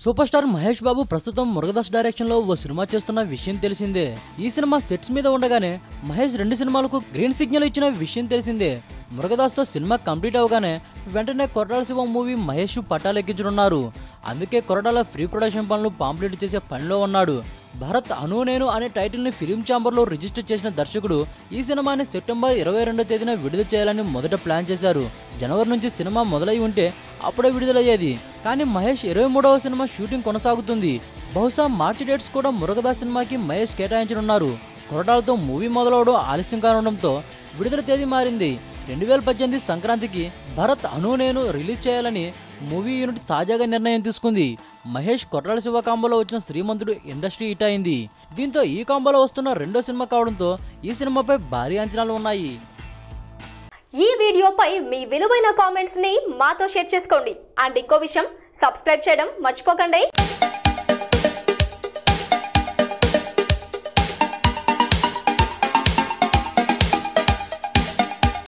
Super star Mahesh Babu ప్రస్తుతం Murugadoss direction లో ఓ cinema చేస్తున్న విషయం తెలిసిందే. ఈ సినిమా సెట్స్ మీద ఉండగానే మహేష్ 2 సినిమాలకు గ్రీన్ సిగ్నల్ ఇచ్చిన విషయం తెలిసిందే. మురుగదాస్ తో సినిమా కంప్లీట్ అవగానే వెంటనే కొరటాల శివ మూవీ మహేష్ పట్టాలెక్కించనున్నారు. అందుకే కొరటాల ఫ్రీ ప్రొడక్షన్ పనులు పాంప్లెట్ చేసే పనిలో ఉన్నాడు. భరత్ అను నేను అనే టైటిల్ ని ఫిలిం ఛాంబర్ లో రిజిస్టర్ చేసిన దర్శకుడు ఈ సినిమాని సెప్టెంబర్ 22వ తేదీన విడుదల చేయాలని మొదట ప్లాన్ చేశారు. జనవరి నుంచి సినిమా మొదలై ఉంటే అప్పుడే విడుదలయ్యేది. కానీ మహేష్ 23వ సినిమా షూటింగ్ కొనసాగుతుంది. బహుశా మార్చి డేట్స్ కూడా మురుగదాస్ సినిమాకి మహేష్ కేటాయించనున్నారు. కొరటాలతో మూవీ మొదలవడం ఆలస్యం కానుండడంతో విడుదల తేదీ మారింది. 2018 సంక్రాంతికి భరత్ అను నేను రిలీజ్ చేయాలని మూవీ యూనిట్ తాజాగా నిర్ణయం తీసుకుంది. మహేష్ కొరటాల శివ కాంబోలో వచ్చిన శ్రీమంతుడు ఇండస్ట్రీ హిట్ అయింది. దీంతో ఈ కాంబోలో వస్తున్న 2వ సినిమా కావడంతో ఈ సినిమాపై భారీ అంచనాలు ఉన్నాయి. ఈ వీడియోపై మీ విలువైన కామెంట్స్ ని మాతో షేర్ చేసుకోండి. అండ్ ఇంకో విషయం, సబ్స్క్రైబ్ చేయడం మర్చిపోకండి.